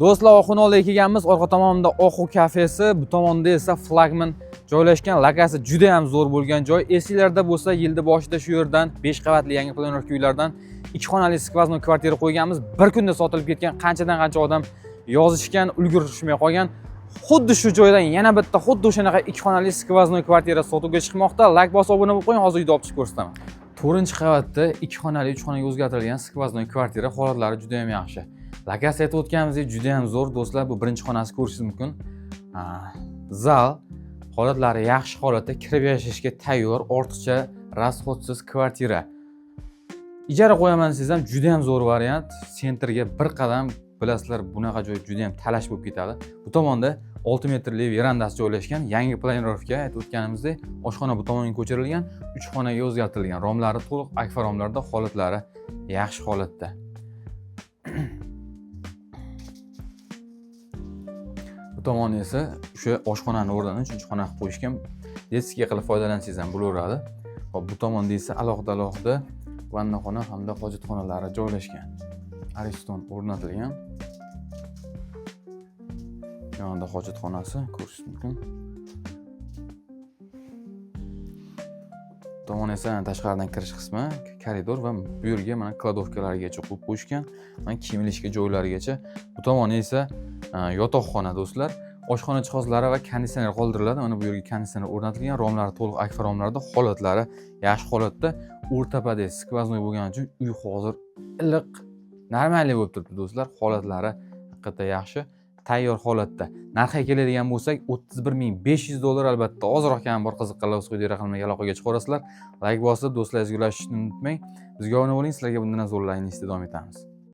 Do'stlar, Oxunolga kelganmiz. Orqa tomonda Oxu kafesi, bu tomonda esa flagman joylashgan. Lokasiya juda ham zo'r bo'lgan joy. Esinglarda bo'lsa, yilda boshida shu yerdan 5 qavatli yangi planovka uylardan 2 xonali skvoznoy kvartira qo'yganmiz. Bir kunda sotilib ketgan, qanchadan qancha odam yozishgan, ulgurishmay qolgan. Xuddi shu joydan yana bitta xuddi o'shanaqa 2 xonali skvoznoy kvartira sotuvga chiqmoqda. Like bosib obuna bo'lib qo'ying, hozir uyda olib chiqib ko'rsataman. 4-qavatda 2 xonali 3 xonaga o'zgartirilgan skvoznoy kvartira, holatlari juda ham yaxshi. Lokasiya o'tganimizda juda ham zo'r do'stlar, bu birinchi xonasi ko'rishingiz mumkin. Zal holatlari yaxshi holatda, kirib yashashga tayyor, ortiqcha rasxodsiz kvartira. Ijara qo'yaman desam ham juda ham zo'r variant. Sentrga bir qadam, bilasizlar, bunaqa joy juda ham talash bo'lib ketadi. Bu tomonda 6 metrli verandasi joylashgan, yangi planirovka aytib o'tganimizdek, oshxona bu tomonga ko'chirilgan, 3 xonaga o'zgartirilgan. Romlari to'liq akfa romlarda, holatlari yaxshi holatda. Bu tomon esa o'sha oshxonani o'rnini 3-xona qilib qo'yishgan. Detskiy qilib foydalansangiz ham bo'laveradi. Hop, bu tomonda esa alohida vannaxona hamda hojatxonalari joylashgan. Ariston o'rnatilgan. Yonida hojatxonasi ko'rishingiz mumkin. Tomon esa tashqaridan kirish qismi, koridor va bu yerga mana kladovkalargacha qo'yib qo'yishgan. Mana kiyim ilishga joylarigacha. Bu tomon esa yotoqxona do'stlar. Oshxona jihozlari va konditsioner qoldiriladi. Mana bu yerga konditsioner o'rnatilgan, romlari to'liq akfa romlarda, holatlari yaxshi holatda. O'rtapada skvoznoy bo'lgani uchun uy hozir iliq, normalniy bo'lib turibdi do'stlar. Holatlari haqiqatda yaxshi, tayyor holatda. Narxiga keladigan bo'lsak, $31.500 albatta. Ozroq ham bor, qiziqqanlar o'z quyidagi raqamlarga aloqaga chiqarasizlar. Like bosib, do'stlaringizga ulashishni unutmang. Bizga obuna bo'ling, sizlarga bundan zo'rlayni davom etamiz.